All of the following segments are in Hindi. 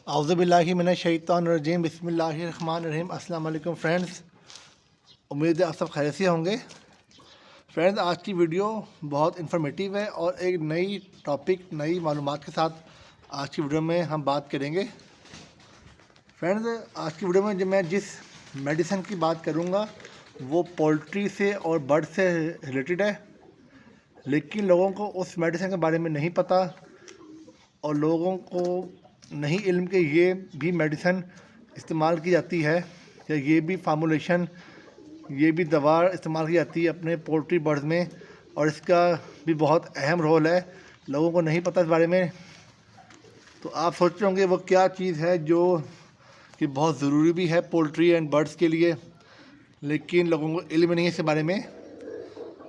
औज़ुबिल्लाहि मिनश्शैतानिर्रजीम बिस्मिल्लाहिर्रहमानिर्रहीम। अस्सलाम वालेकुम फ्रेंड्स, उम्मीद है आप सब खैरियत से होंगे। फ्रेंड्स, आज की वीडियो बहुत इन्फॉर्मेटिव है और एक नई टॉपिक, नई मालूमात के साथ आज की वीडियो में हम बात करेंगे। फ्रेंड्स, आज की वीडियो में जो मैं जिस मेडिसिन की बात करूँगा वो पोल्ट्री से और बर्ड से रिलेटेड है, लेकिन लोगों को उस मेडिसिन के बारे में नहीं पता और लोगों को नहीं इल्म के ये भी मेडिसिन इस्तेमाल की जाती है या ये भी फार्मूलेशन, ये भी दवा इस्तेमाल की जाती है अपने पोल्ट्री बर्ड्स में, और इसका भी बहुत अहम रोल है। लोगों को नहीं पता इस बारे में। तो आप सोच रहे होंगे वो क्या चीज़ है जो कि बहुत ज़रूरी भी है पोल्ट्री एंड बर्ड्स के लिए, लेकिन लोगों को इल्म नहीं है इसके बारे में।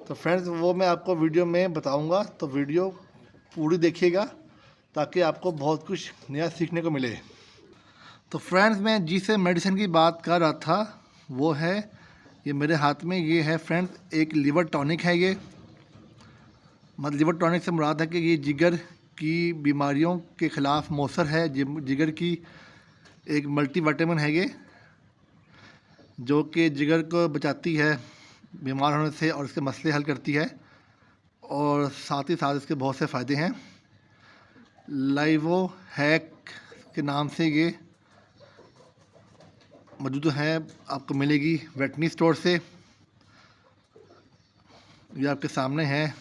तो फ्रेंड्स, वो मैं आपको वीडियो में बताऊंगा, तो वीडियो पूरी देखिएगा ताकि आपको बहुत कुछ नया सीखने को मिले। तो फ्रेंड्स, मैं जिस मेडिसिन की बात कर रहा था वो है, ये मेरे हाथ में ये है फ्रेंड्स, एक लिवर टॉनिक है। ये मतलब लिवर टॉनिक से मुराद है कि ये जिगर की बीमारियों के ख़िलाफ़ मौसर है। जिगर की एक मल्टीविटामिन है ये, जो कि जिगर को बचाती है बीमार होने से और इसके मसले हल करती है, और साथ ही साथ इसके बहुत से फ़ायदे हैं। लाइवो हैक के नाम से ये मौजूद है, आपको मिलेगी वेटनी स्टोर से। ये आपके सामने है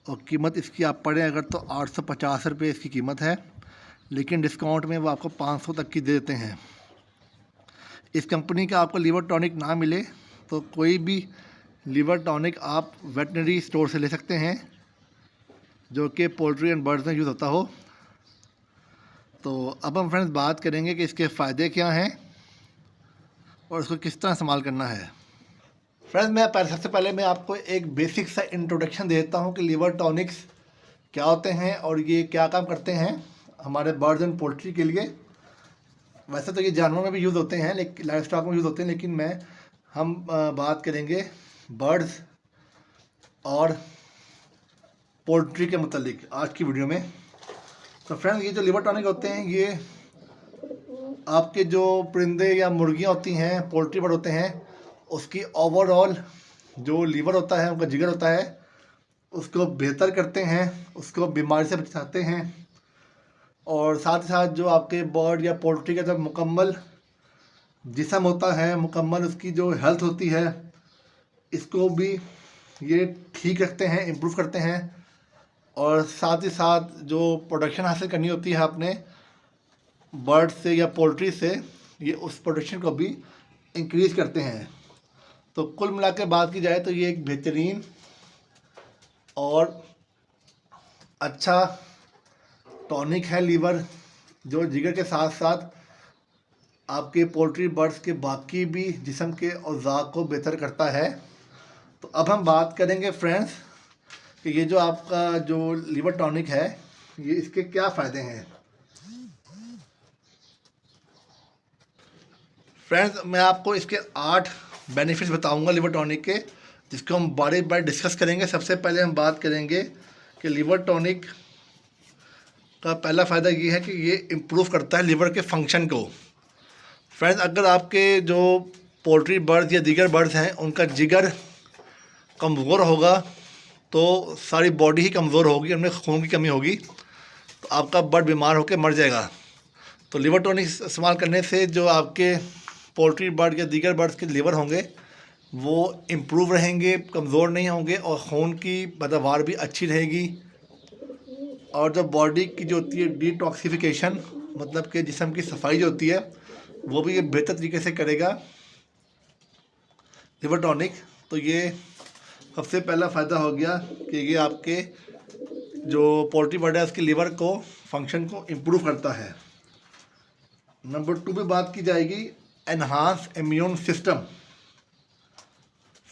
और कीमत इसकी आप पढ़ें अगर तो 850 रुपये इसकी कीमत है, लेकिन डिस्काउंट में वो आपको 500 तक की दे देते हैं। इस कंपनी का आपको लीवर टॉनिक ना मिले तो कोई भी लीवर टॉनिक आप वेटनरी स्टोर से ले सकते हैं, जो कि पोल्ट्री एंड बर्ड्स में यूज़ होता हो। तो अब हम फ्रेंड्स बात करेंगे कि इसके फ़ायदे क्या हैं और इसको किस तरह इस्तेमाल करना है। फ्रेंड्स, सबसे पहले मैं आपको एक बेसिक सा इंट्रोडक्शन देता हूँ कि लीवर टॉनिक्स क्या होते हैं और ये क्या काम करते हैं हमारे बर्ड्स एंड पोल्ट्री के लिए। वैसे तो ये जानवरों में भी यूज़ होते हैं, लेकिन लाइव स्टॉक में यूज़ होते हैं, लेकिन हम बात करेंगे बर्ड्स और पोल्ट्री के मुतालिक आज की वीडियो में। तो फ्रेंड्स, ये जो लिवर टॉनिक होते हैं ये आपके जो परिंदे या मुर्गियाँ होती हैं, पोल्ट्री बर्ड होते हैं, उसकी ओवरऑल जो लीवर होता है, उनका जिगर होता है, उसको बेहतर करते हैं, उसको बीमारी से बचाते हैं। और साथ ही साथ जो आपके बर्ड या पोल्ट्री का जब मुकम्मल जिस्म होता है, मुकम्मल उसकी जो हेल्थ होती है, इसको भी ये ठीक रखते हैं, इम्प्रूव करते हैं। और साथ ही साथ जो प्रोडक्शन हासिल करनी होती है आपने बर्ड से या पोल्ट्री से, ये उस प्रोडक्शन को भी इंक्रीज़ करते हैं। तो कुल मिला के बात की जाए तो ये एक बेहतरीन और अच्छा टॉनिक है लीवर, जो जिगर के साथ साथ आपके पोल्ट्री बर्ड्स के बाकी भी जिस्म के औज़ा को बेहतर करता है। तो अब हम बात करेंगे फ्रेंड्स कि ये जो आपका जो लीवर टॉनिक है, ये इसके क्या फ़ायदे हैं। फ्रेंड्स, मैं आपको इसके 8 बेनिफिट्स बताऊंगा लिवर टॉनिक के, जिसको हम बारी बारी डिस्कस करेंगे। सबसे पहले हम बात करेंगे कि लिवर टॉनिक का पहला फ़ायदा ये है कि ये इम्प्रूव करता है लिवर के फंक्शन को। फ्रेंड्स, अगर आपके जो पोल्ट्री बर्ड्स या दीगर बर्ड्स हैं उनका जिगर कमज़ोर होगा तो सारी बॉडी ही कमज़ोर होगी, उनमें खून की कमी होगी, तो आपका बर्ड बीमार होकर मर जाएगा। तो लिवर टॉनिक इस्तेमाल करने से जो आपके पोल्ट्री बर्ड या दीगर बर्ड्स के लिवर होंगे वो इम्प्रूव रहेंगे, कमज़ोर नहीं होंगे, और खून की पैदावार भी अच्छी रहेगी। और जो बॉडी की जो होती है डिटॉक्सिफिकेशन, मतलब कि जिस्म की सफाई जो होती है, वो भी ये बेहतर तरीके से करेगा लिवर टॉनिक। तो ये सबसे पहला फ़ायदा हो गया कि ये आपके जो पोल्ट्री बर्ड है उसके लीवर को, फंक्शन को इम्प्रूव करता है। नंबर 2 पे बात की जाएगी एनहांस इम्यून सिस्टम।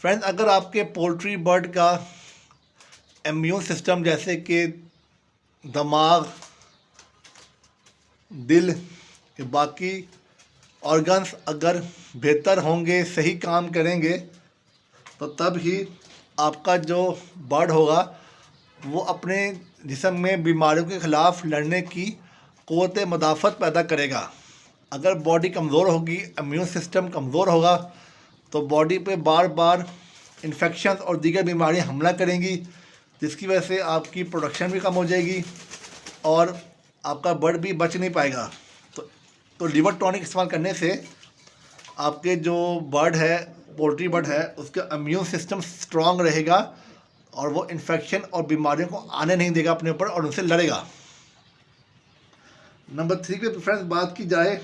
फ्रेंड्स, अगर आपके पोल्ट्री बर्ड का इम्यून सिस्टम, जैसे कि दिमाग, दिल के बाकी ऑर्गन्स अगर बेहतर होंगे, सही काम करेंगे, तो तब ही आपका जो बर्ड होगा वो अपने जिस्म में बीमारियों के ख़िलाफ़ लड़ने की क़ुव्वत मदाफ़त पैदा करेगा। अगर बॉडी कमज़ोर होगी, इम्यून सिस्टम कमज़ोर होगा, तो बॉडी पे बार बार इन्फेक्शन और दीगर बीमारियां हमला करेंगी, जिसकी वजह से आपकी प्रोडक्शन भी कम हो जाएगी और आपका बर्ड भी बच नहीं पाएगा। तो लिवर टॉनिक इस्तेमाल करने से आपके जो बर्ड है, पोल्ट्री बर्ड है, उसका इम्यून सिस्टम स्ट्रॉन्ग रहेगा और वो इन्फेक्शन और बीमारियों को आने नहीं देगा अपने ऊपर और उनसे लड़ेगा। नंबर 3 पे फ्रेंड्स बात की जाए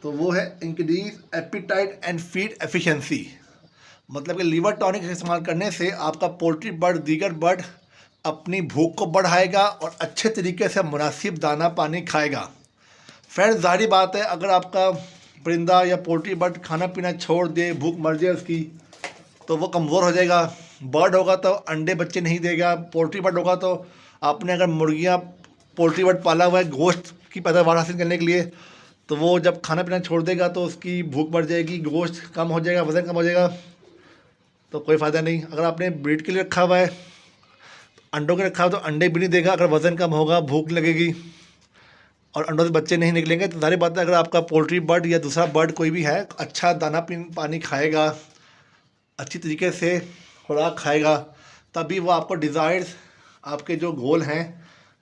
तो वो है increase appetite and feed efficiency. मतलब कि लिवर टॉनिक इस्तेमाल करने से आपका पोल्ट्री बर्ड, दीगर बर्ड अपनी भूख को बढ़ाएगा और अच्छे तरीके से मुनासिब दाना पानी खाएगा। फ्रेंड्स ज़ाहिर बात है, अगर आपका परिंदा या पोल्ट्री बर्ड खाना पीना छोड़ दे, भूख मर जाए उसकी, तो वो कमज़ोर हो जाएगा। बर्ड होगा तो अंडे बच्चे नहीं देगा, पोल्ट्री बर्ड होगा तो आपने अगर मुर्गियाँ पोल्ट्री बर्ड पाला हुआ है गोश्त की पैदावार हासिल करने के लिए, तो वो जब खाना पीना छोड़ देगा तो उसकी भूख बढ़ जाएगी, गोश्त कम हो जाएगा, वज़न कम हो जाएगा, तो कोई फ़ायदा नहीं। अगर आपने ब्रीड के लिए रखा हुआ है, अंडों के रखा हुआ, तो अंडे भी नहीं देगा। अगर वज़न कम होगा, भूख लगेगी और अंडों से बच्चे नहीं निकलेंगे, तो सारी बात है। अगर आपका पोल्ट्री बर्ड या दूसरा बर्ड कोई भी है अच्छा दाना पानी खाएगा, अच्छी तरीके से खुराक खाएगा, तभी वो आपको डिज़ायर्स, आपके जो गोल हैं,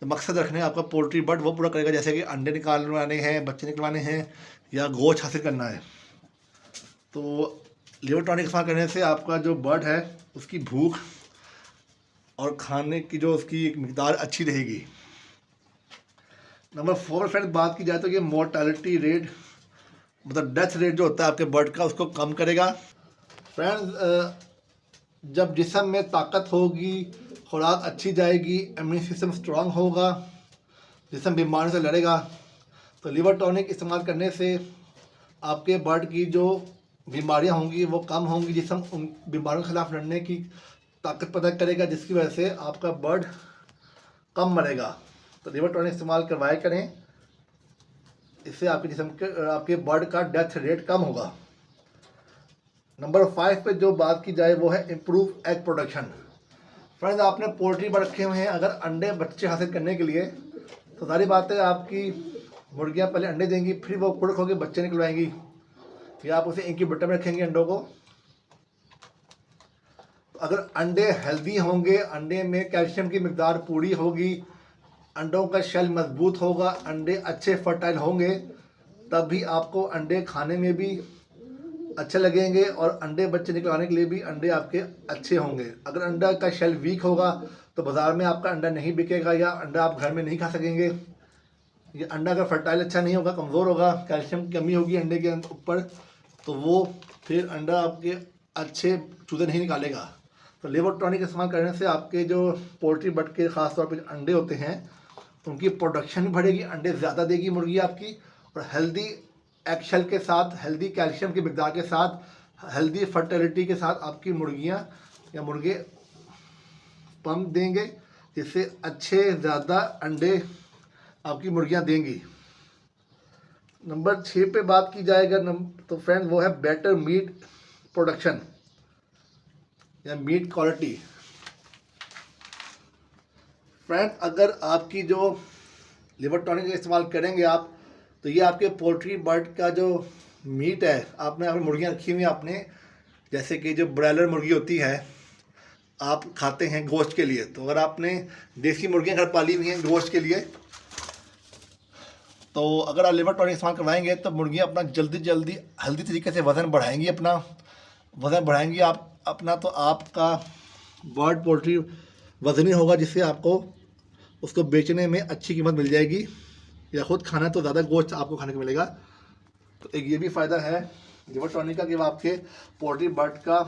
तो मकसद रखने आपका पोल्ट्री बर्ड, वो पूरा करेगा। जैसे कि अंडे निकालवाने हैं, बच्चे निकलवाने हैं या गोश्त हासिल करना है। तो लिवर टॉनिक इस्तेमाल करने से आपका जो बर्ड है उसकी भूख और खाने की जो उसकी एक मिकदार अच्छी रहेगी। नंबर 4 फ्रेंड्स बात की जाए तो ये मोर्टालिटी रेट, मतलब डेथ रेट जो होता है आपके बर्ड का, उसको कम करेगा। फ्रेंड्स जब जिस्म में ताकत होगी, खुराक अच्छी जाएगी, इम्यून सिस्टम स्ट्रांग होगा, जिस्म बीमारियों से लड़ेगा, तो लिवर टॉनिक इस्तेमाल करने से आपके बर्ड की जो बीमारियां होंगी वो कम होंगी। जिस्म उन बीमारियों के खिलाफ लड़ने की ताकत पैदा करेगा, जिसकी वजह से आपका बर्ड कम मरेगा। तो लिवर टॉनिक इस्तेमाल करवाया करें, इससे आपके जिस्म के, आपके बर्ड का डेथ रेट कम होगा। नंबर 5 पे जो बात की जाए वो है इम्प्रूव एग प्रोडक्शन। फ्रेंड्स आपने पोल्ट्री बर्ड रखे हुए हैं, अगर अंडे बच्चे हासिल करने के लिए, तो सारी बात है आपकी मुर्गियां पहले अंडे देंगी, फिर वो कुड़क होकर बच्चे निकलवाएंगी, या आप उसे इंक्यूबेटर में रखेंगे अंडों को। तो अगर अंडे हेल्दी होंगे, अंडे में कैल्शियम की मिकदार पूरी होगी, अंडों का शेल मजबूत होगा, अंडे अच्छे फर्टाइल होंगे, तभी आपको अंडे खाने में भी अच्छे लगेंगे और अंडे बच्चे निकलवाने के लिए भी अंडे आपके अच्छे होंगे। अगर अंडा का शेल वीक होगा तो बाज़ार में आपका अंडा नहीं बिकेगा या अंडा आप घर में नहीं खा सकेंगे। ये अंडा अगर फर्टाइल अच्छा नहीं होगा, कमज़ोर होगा, कैल्शियम की कमी होगी अंडे के ऊपर, तो वो फिर अंडा आपके अच्छे चूजे नहीं निकालेगा। तो लिवर टॉनिक इस्तेमाल करने से आपके जो पोल्ट्री बर्ड के ख़ास तौर पर अंडे होते हैं उनकी प्रोडक्शन भी बढ़ेगी, अंडे ज़्यादा देगी मुर्गी आपकी, और हेल्दी एग शेल के साथ, हेल्दी कैल्शियम की मिकदार के साथ, हेल्दी फर्टिलिटी के साथ आपकी मुर्गियां या मुर्गे पम देंगे, जिससे अच्छे ज़्यादा अंडे आपकी मुर्गियां देंगी। नंबर 6 पे बात की जाएगा तो फ्रेंड वो है बेटर मीट प्रोडक्शन या मीट क्वालिटी। फ्रेंड अगर आपकी जो लिवर टॉनिक का इस्तेमाल करेंगे आप, तो ये आपके पोल्ट्री बर्ड का जो मीट है, आपने अगर मुर्गियाँ रखी हुई हैं आपने, जैसे कि जो ब्रॉयलर मुर्गी होती है आप खाते हैं गोश्त के लिए, तो अगर आपने देसी मुर्गियाँ घर पाली हुई हैं गोश्त के लिए, तो अगर आप लिवर टॉनिक इस्तेमाल करवाएंगे तो मुर्गियाँ अपना जल्दी हेल्दी तरीके से वज़न बढ़ाएंगी, अपना वज़न बढ़ाएंगी आप अपना, तो आपका बर्ड पोल्ट्री वज़नी होगा, जिससे आपको उसको बेचने में अच्छी कीमत मिल जाएगी, या ख़ुद खाना तो ज़्यादा गोश्त आपको खाने को मिलेगा। तो एक ये भी फ़ायदा है लिवर टॉनिक का कि वो आपके पोल्ट्री बर्ड का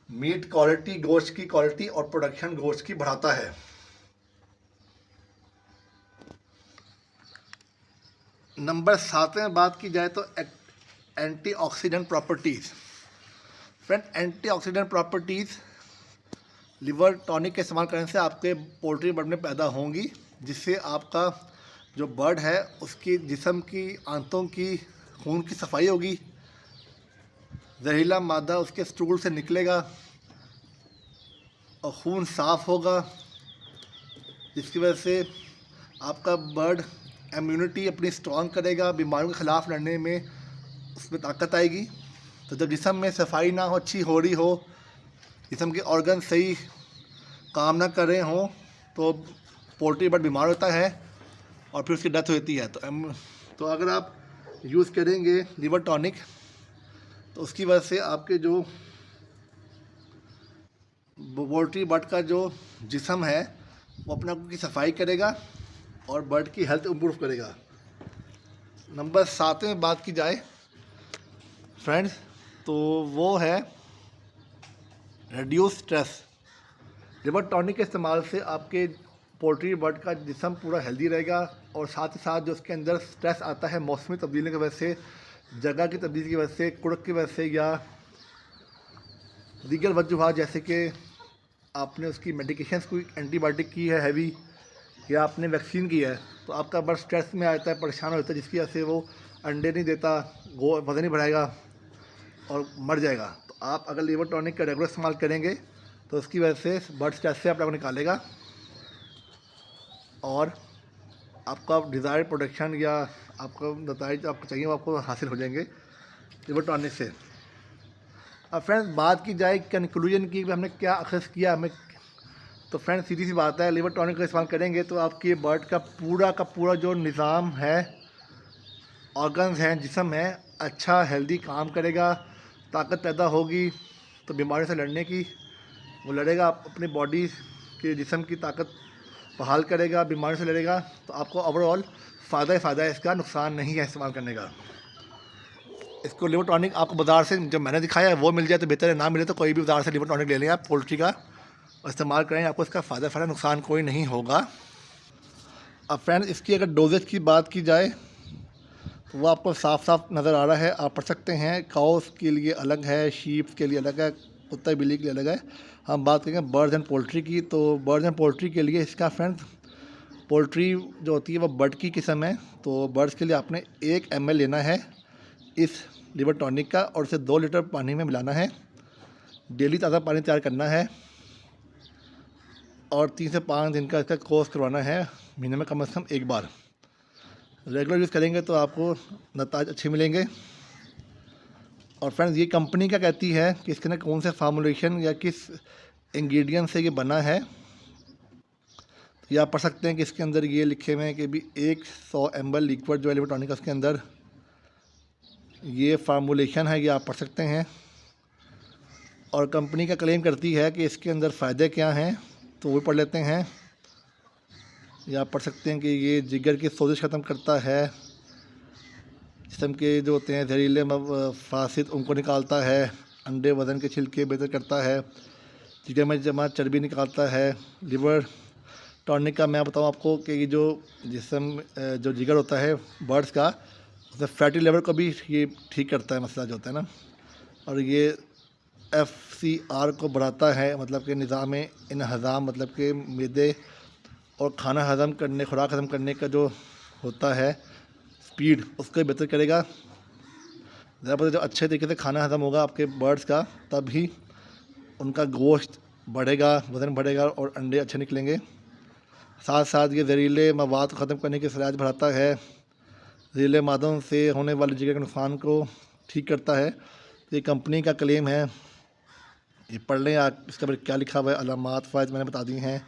मीट क्वालिटी, गोश्त की क्वालिटी और प्रोडक्शन गोश्त की बढ़ाता है। नंबर 7 में बात की जाए तो antioxidant properties. Friend antioxidant properties liver tonic के इस्तेमाल करने से आपके पोल्ट्री बर्ड में पैदा होंगी, जिससे आपका जो बर्ड है उसकी जिस्म की आंतों की खून की सफाई होगी, जहरीला मादा उसके स्टूल से निकलेगा और खून साफ़ होगा, जिसकी वजह से आपका बर्ड इम्यूनिटी अपनी स्ट्रॉन्ग करेगा, बीमारियों के ख़िलाफ़ लड़ने में उसमें ताकत आएगी। तो जब जिस्म में सफाई ना हो, अच्छी हो रही हो, जिस्म के ऑर्गन सही काम ना कर रहे हों, तो पोल्ट्री बर्ड बीमार होता है और फिर उसकी डेथ होती है। तो अगर आप यूज़ करेंगे लिवर टॉनिक, तो उसकी वजह से आपके जो पोल्ट्री बर्ड का जो जिस्म है वो अपने आप की सफाई करेगा और बर्ड की हेल्थ इम्प्रूव करेगा। नंबर 7 में बात की जाए फ्रेंड्स, तो वो है रिड्यूस स्ट्रेस। लिवर टॉनिक के इस्तेमाल से आपके पोल्ट्री बर्ड का जिस्म पूरा हेल्दी रहेगा और साथ ही साथ जो उसके अंदर स्ट्रेस आता है मौसमी तब्दीली की वजह से, जगह की तब्दीली की वजह से, कुड़क की वजह से या दीगर वजूहात, जैसे कि आपने उसकी मेडिकेशंस कोई एंटीबायोटिक की है हैवी या आपने वैक्सीन की है, तो आपका बर्ड स्ट्रेस में आता है, परेशान होता है, जिसकी वजह से वो अंडे नहीं देता, वज़न नहीं बढ़ाएगा और मर जाएगा। तो आप अगर लिवर टॉनिक का रेगुलर इस्तेमाल करेंगे तो उसकी वजह से बर्ड स्ट्रेस से अपने को निकालेगा और आपका डिज़ायर्ड प्रोडक्शन या आपको नतीजे आपको चाहिए वो आपको हासिल हो जाएंगे लिवर टॉनिक से। अब फ्रेंड्स बात की जाए कंक्लूजन की, हमने क्या अखज़ किया हमें, तो फ्रेंड्स सीधी सी बात है, लिवर टॉनिक का इस्तेमाल करेंगे तो आपके बर्ड का पूरा जो निज़ाम है, ऑर्गन्स हैं, जिस्म है, अच्छा हेल्दी काम करेगा, ताकत पैदा होगी, तो बीमारी से लड़ने की वो लड़ेगा, अपनी बॉडी के जिस्म की ताकत बहाल करेगा, बीमारी से लड़ेगा। तो आपको ओवरऑल फ़ायदा ही फ़ायदा है, इसका नुकसान नहीं है इस्तेमाल करने का। इसको लिवर टॉनिक आपको बाज़ार से जो मैंने दिखाया है वो मिल जाए तो बेहतर है, ना मिले तो कोई भी बाज़ार से लिवर टॉनिक ले लें आप पोल्ट्री का और इस्तेमाल करें, आपको इसका फ़ायदा नुकसान कोई नहीं होगा। अब फ्रेंड्स इसकी अगर डोजेज की बात की जाए तो वो आपको साफ साफ नज़र आ रहा है, आप पढ़ सकते हैं। काउस के लिए अलग है, शीप्स के लिए अलग है, कुत्ता बिल्ली के लिए अलग है। हम बात करेंगे बर्ड्स एंड पोल्ट्री की, तो बर्ड्स एंड पोल्ट्री के लिए इसका फ्रेंड्स, पोल्ट्री जो होती है वो बर्ड की किस्म है, तो बर्ड्स के लिए आपने 1 ml लेना है इस लिवर टॉनिक का और उसे 2 लीटर पानी में मिलाना है। डेली ताज़ा पानी तैयार करना है और 3 से 5 दिन का इसका कोर्स करवाना है, महीने में कम से कम 1 बार। रेगुलर यूज़ करेंगे तो आपको नतीजे अच्छे मिलेंगे। और फ्रेंड्स ये कंपनी क्या कहती है कि इसके अंदर कौन से फार्मूलेशन या किस इंग्रेडिएंट से ये बना है, तो ये आप पढ़ सकते हैं कि इसके अंदर ये लिखे हुए हैं कि भी 100 ml लिक्विड जो लिवर टॉनिक है उसके अंदर ये फार्मूलेशन है, ये आप पढ़ सकते हैं। और कंपनी का क्लेम करती है कि इसके अंदर फ़ायदे क्या हैं, तो वो पढ़ लेते हैं। ये आप पढ़ सकते हैं कि ये जिगर की सोजिश ख़त्म करता है, जिस्म के जो होते हैं जहरीले फासिद उनको निकालता है, अंडे वज़न के छिलके बेहतर करता है, जिगर में जमा चर्बी निकालता है। लिवर टॉनिक का मैं बताऊं आपको कि ये जो जिस्म जो जिगर होता है बर्ड्स का, उसमें फैटी लेवल को भी ये ठीक करता है, मसला जो होता है ना। और ये FCR को बढ़ाता है, मतलब कि निज़ाम इन्हज़ाम, मतलब कि मैदे और खाना हज़म करने, खुराक हज़म करने का जो होता है स्पीड, उसको बेहतर करेगा। ज़्यादा जो अच्छे तरीके से खाना हज़म होगा आपके बर्ड्स का, तभी उनका गोश्त बढ़ेगा, वज़न बढ़ेगा और अंडे अच्छे निकलेंगे। साथ साथ ये जहरीले मवाद को ख़त्म करने की सलाहियत बढ़ाता है, जहरीले मादों से होने वाले जिगर के नुकसान को ठीक करता है। तो ये कंपनी का क्लेम है, ये पढ़ लें आप, इसके ऊपर क्या लिखा हुआ है, अलामात फ़ायद मैंने बता दी हैं,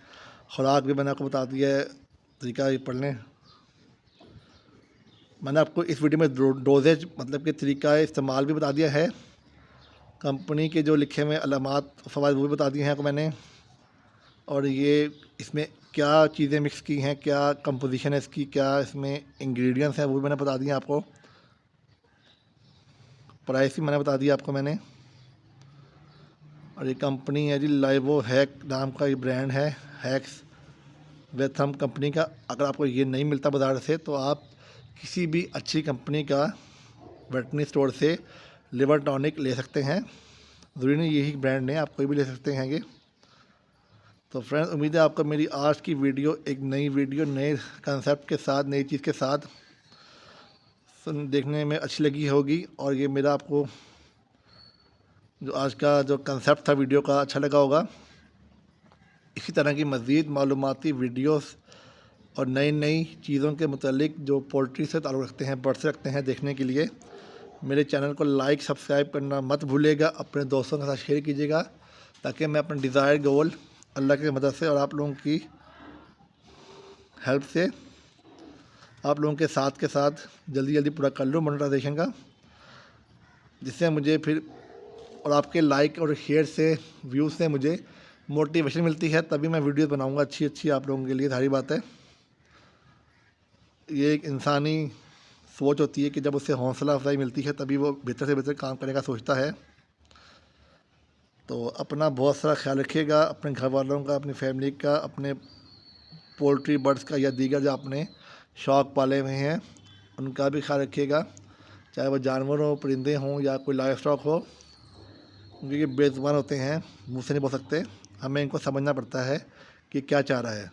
खुराक भी मैंने आपको बता दिया है, तरीका ये पढ़ लें। मैंने आपको इस वीडियो में डोजेज मतलब कि तरीका इस्तेमाल भी बता दिया है, कंपनी के जो लिखे हुए अलामात फ़वाइद वो भी बता दिए हैं आपको मैंने, और ये इसमें क्या चीज़ें मिक्स की हैं, क्या कंपोजिशन है इसकी, क्या इसमें इंग्रेडिएंट्स हैं वो भी मैंने बता दिए आपको। प्राइस भी मैंने बता दिया आपको मैंने। और ये कंपनी है जी लाइवो हैक नाम का ये ब्रांड है, हैक्स वेथम कंपनी का। अगर आपको ये नहीं मिलता बाज़ार से तो आप किसी भी अच्छी कंपनी का वेटरनरी स्टोर से लिवर टॉनिक ले सकते हैं, ज़रूरी नहीं यही ब्रांड है, आप कोई भी ले सकते हैं ये। तो फ्रेंड्स उम्मीद है आपको मेरी आज की वीडियो एक नई वीडियो, नए कंसेप्ट के साथ, नई चीज़ के साथ देखने में अच्छी लगी होगी। और ये मेरा आपको जो आज का जो कंसेप्ट था वीडियो का अच्छा लगा होगा। इसी तरह की मज़ीद मालूमाती वीडियोस और नई नई चीज़ों के मुतालिक जो पोल्ट्री से ताल्लुक़ रखते हैं, बर्ड्स से रखते हैं, देखने के लिए मेरे चैनल को लाइक सब्सक्राइब करना मत भूलिएगा। अपने दोस्तों के साथ शेयर कीजिएगा ताकि मैं अपने डिज़ायर गोल अल्लाह की मदद से और आप लोगों की हेल्प से आप लोगों के साथ जल्दी जल्दी पूरा कर लूँ मोनेटाइजेशन का, जिससे मुझे फिर और आपके लाइक और शेयर से, व्यूज़ से मुझे मोटिवेशन मिलती है, तभी मैं वीडियो बनाऊंगा अच्छी अच्छी आप लोगों के लिए। सारी बात है, ये एक इंसानी सोच होती है कि जब उससे हौसला अफजाई मिलती है तभी वो बेहतर से बेहतर काम करने का सोचता है। तो अपना बहुत सारा ख्याल रखिएगा, अपने घर वालों का, अपनी फैमिली का, अपने पोल्ट्री बर्ड्स का या दीगर जो आपने शौक़ पाले हुए हैं उनका भी ख्याल रखिएगा, चाहे वो जानवर हो, परिंदे हों या कोई लाइव स्टॉक हो, क्योंकि ये बेज़ुबान होते हैं, मुँह से नहीं बोल सकते। हमें इनको समझना पड़ता है कि क्या चाह रहा है।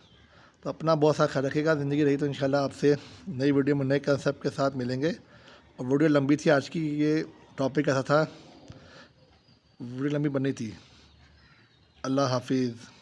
तो अपना बहुत सारा ख्याल रखिएगा। ज़िंदगी रही तो इंशाल्लाह आपसे नई वीडियो में नए कंसेप्ट के साथ मिलेंगे। और वीडियो लंबी थी आज की, ये टॉपिक ऐसा था, वीडियो लंबी बननी थी। अल्लाह हाफिज़।